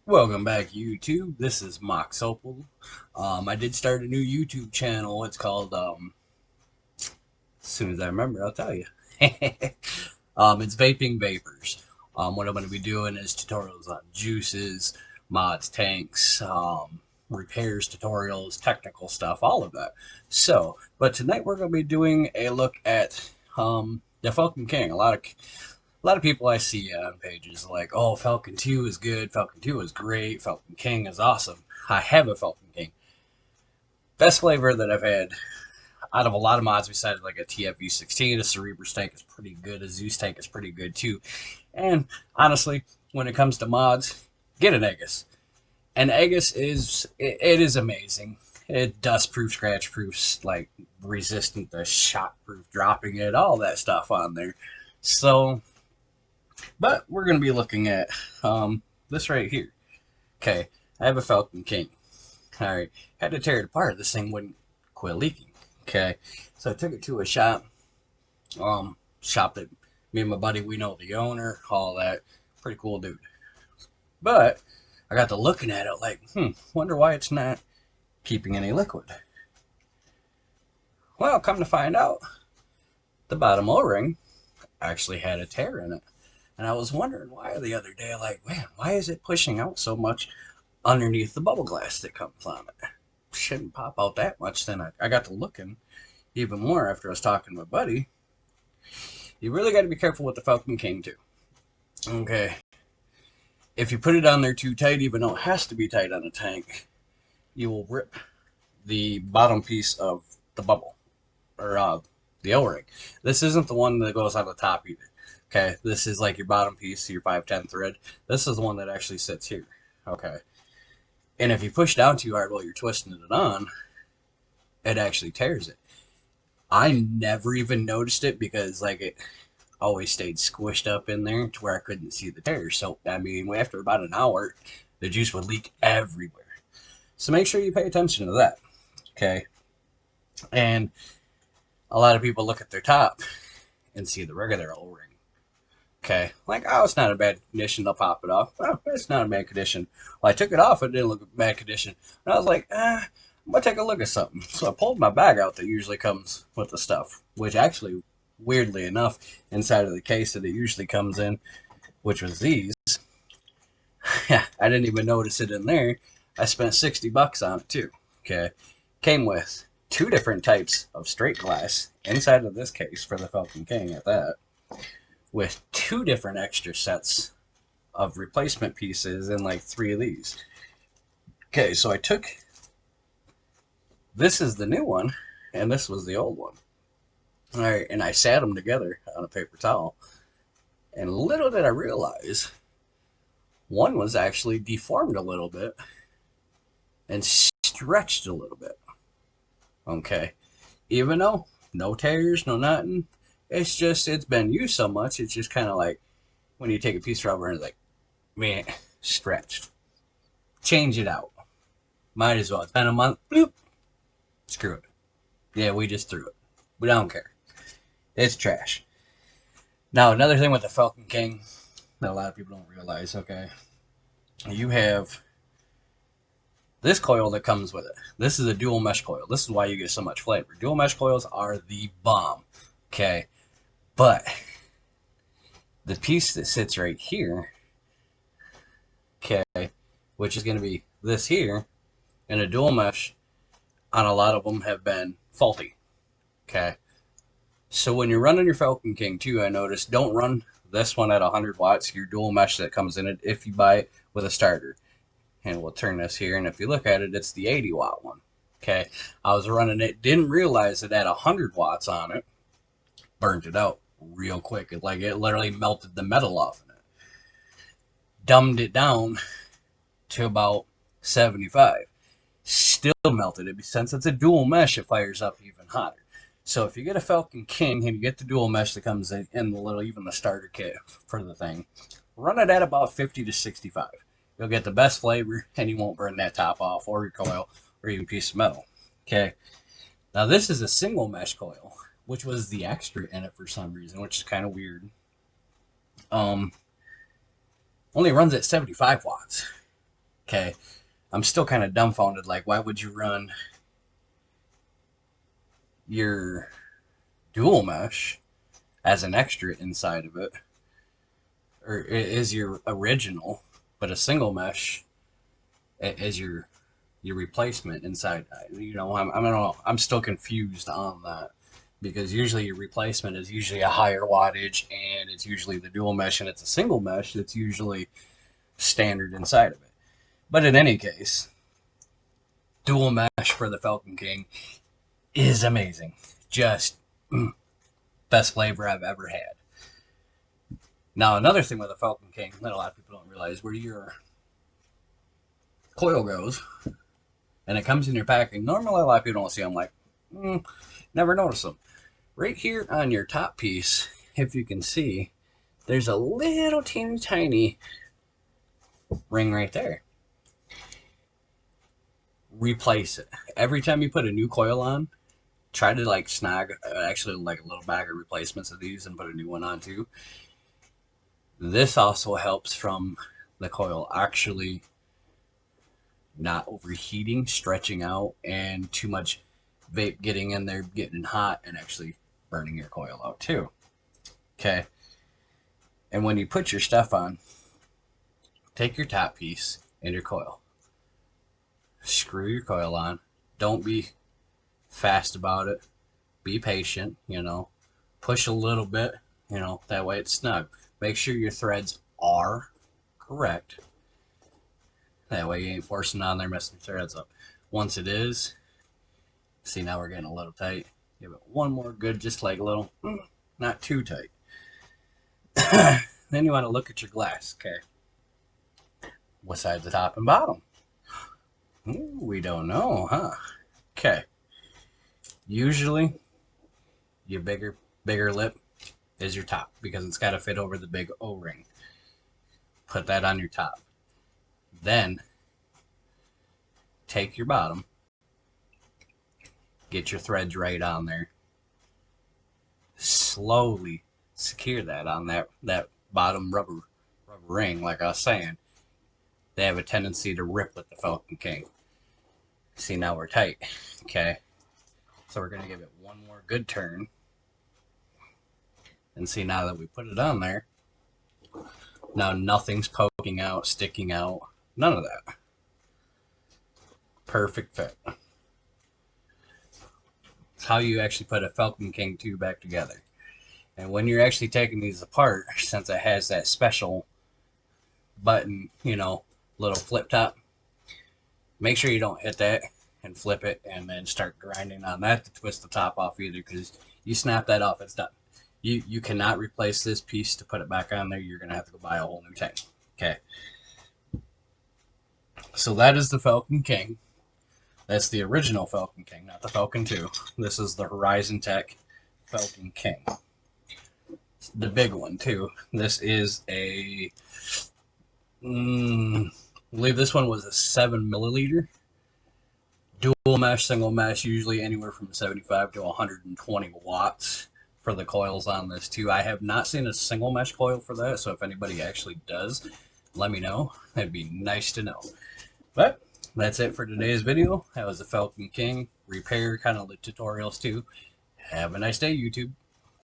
Welcome back, YouTube. This is Mox Opal. I did start a new YouTube channel. It's called, as soon as I remember, I'll tell you. It's Vaping Vapors. What I'm going to be doing is tutorials on juices, mods, tanks, repairs, tutorials, technical stuff, all of that. But tonight we're going to be doing a look at the Falcon King. A lot of people I see on pages like, oh, Falcon 2 is good, Falcon 2 is great, Falcon King is awesome. I have a Falcon King. Best flavor that I've had out of a lot of mods besides like a TFV16. A Cerebrus tank is pretty good, a Zeus tank is pretty good too. And honestly, when it comes to mods, get an Aegis. An Aegis it is amazing. It dust proof, scratch proof, like resistant to shock proof, dropping it, all that stuff on there. So but we're going to be looking at this right here. Okay, I have a Falcon King. All right, had to tear it apart. This thing wouldn't quit leaking. Okay, so I took it to a shop that me and my buddy, we know the owner, all that. Pretty cool dude. But I got to looking at it like, wonder why it's not keeping any liquid. Well, come to find out, the bottom O-ring actually had a tear in it. And I was wondering why the other day, like, man, why is it pushing out so much underneath the bubble glass that comes on it? Shouldn't pop out that much. Then I got to looking even more after I was talking to my buddy. You really got to be careful with the Falcon King too. Okay, if you put it on there too tight, even though it has to be tight on a tank, you will rip the bottom piece of the bubble or the O-ring. This isn't the one that goes on the top either. Okay, this is like your bottom piece, your 510 thread. This is the one that actually sits here. Okay, and if you push down too hard while you're twisting it on, it actually tears it. I never even noticed it because like it always stayed squished up in there to where I couldn't see the tear. So I mean, after about an hour, the juice would leak everywhere. So make sure you pay attention to that. Okay, and a lot of people look at their top and see the regular O-ring. Okay, like, oh, it's not a bad condition, they'll pop it off. Well, it's not a bad condition. Well, I took it off, it didn't look a bad condition. And I was like, I'm gonna take a look at something. So I pulled my bag out that usually comes with the stuff, which actually, weirdly enough, inside of the case that it usually comes in, which was these. Yeah, I didn't even notice it in there. I spent 60 bucks on it too. Okay, came with two different types of straight glass inside of this case for the Falcon King at that, with two different extra sets of replacement pieces and like three of these. Okay, so I took this is the new one, and this was the old one. All right, and I sat them together on a paper towel, and little did I realize one was actually deformed a little bit and stretched a little bit. Okay, even though no tears, no nothing, it's just it's been used so much, it's just kind of like when you take a piece of rubber and it's like, man, stretched. Change it out. Might as well. It's been a month. Bloop. Screw it. Yeah, we just threw it. We don't care. It's trash. Now, another thing with the Falcon King that a lot of people don't realize, okay, you have this coil that comes with it. This is a dual mesh coil. This is why you get so much flavor. Dual mesh coils are the bomb. Okay, but the piece that sits right here, okay, which is going to be this here, and a dual mesh on a lot of them have been faulty. Okay, so when you're running your Falcon King 2, I noticed don't run this one at 100 watts, your dual mesh that comes in it, if you buy it with a starter. And we'll turn this here, and if you look at it, it's the 80 watt one. Okay, I was running it, didn't realize it had 100 watts on it, burned it out real quick. It literally melted the metal off of it. Dumbed it down to about 75. Still melted it, since it's a dual mesh, it fires up even hotter. So if you get a Falcon King and you get the dual mesh that comes in the little, even the starter kit for the thing, run it at about 50 to 65. You'll get the best flavor, and you won't burn that top off or your coil or even piece of metal. Okay. Now this is a single mesh coil, which was the extra in it for some reason, which is kind of weird. Only runs at 75 watts. Okay, I'm still kind of dumbfounded. Like, why would you run your dual mesh as an extra inside of it, or is your original, but a single mesh is your replacement inside? You know, I don't know. I'm still confused on that because usually your replacement is usually a higher wattage, and it's usually the dual mesh, and it's a single mesh that's usually standard inside of it. But in any case, dual mesh for the Falcon King is amazing. Just best flavor I've ever had. Now, another thing with the Falcon King that a lot of people don't realize, where your coil goes and it comes in your packing, normally a lot of people don't see them, like, never notice them. Right here on your top piece, if you can see, there's a little teeny tiny ring right there. Replace it. Every time you put a new coil on, try to like snag actually like a little bag of replacements of these and put a new one on too. This also helps from the coil actually not overheating, stretching out, and too much vape getting in there, getting hot, and actually burning your coil out too. Okay. And when you put your stuff on, take your top piece and your coil. Screw your coil on. Don't be fast about it. Be patient, you know. Push a little bit, you know, that way it's snug. Make sure your threads are correct. That way you ain't forcing on there, messing your threads up. Once it is, see, now we're getting a little tight. Give it one more good, just like a little, not too tight. Then you want to look at your glass, okay? What side's the top and bottom? Ooh, we don't know, huh? Okay. Usually, your bigger lip is your top because it's got to fit over the big O-ring. Put that on your top. Then, take your bottom, get your threads right on there. Slowly secure that on that bottom rubber ring. Like I was saying, they have a tendency to rip with the Falcon King. See, now we're tight. Okay, so we're gonna give it one more good turn, and see, now that we put it on there, now nothing's poking out, sticking out, none of that. Perfect fit. It's how you actually put a Falcon King 2 back together. And when you're actually taking these apart, since it has that special button, you know, little flip top, make sure you don't hit that and flip it and then start grinding on that to twist the top off either, because you snap that off, it's done. You cannot replace this piece to put it back on there. You're going to have to go buy a whole new tank. Okay. So that is the Falcon King. That's the original Falcon King, not the Falcon 2. This is the Horizon Tech Falcon King. The big one, too. This is a... I believe this one was a 7 milliliter. Dual mesh, single mesh, usually anywhere from 75 to 120 watts for the coils on this too. I have not seen a single mesh coil for that, so if anybody actually does, let me know. That'd be nice to know. But that's it for today's video. That was the Falcon King repair kind of tutorials too. Have a nice day, YouTube.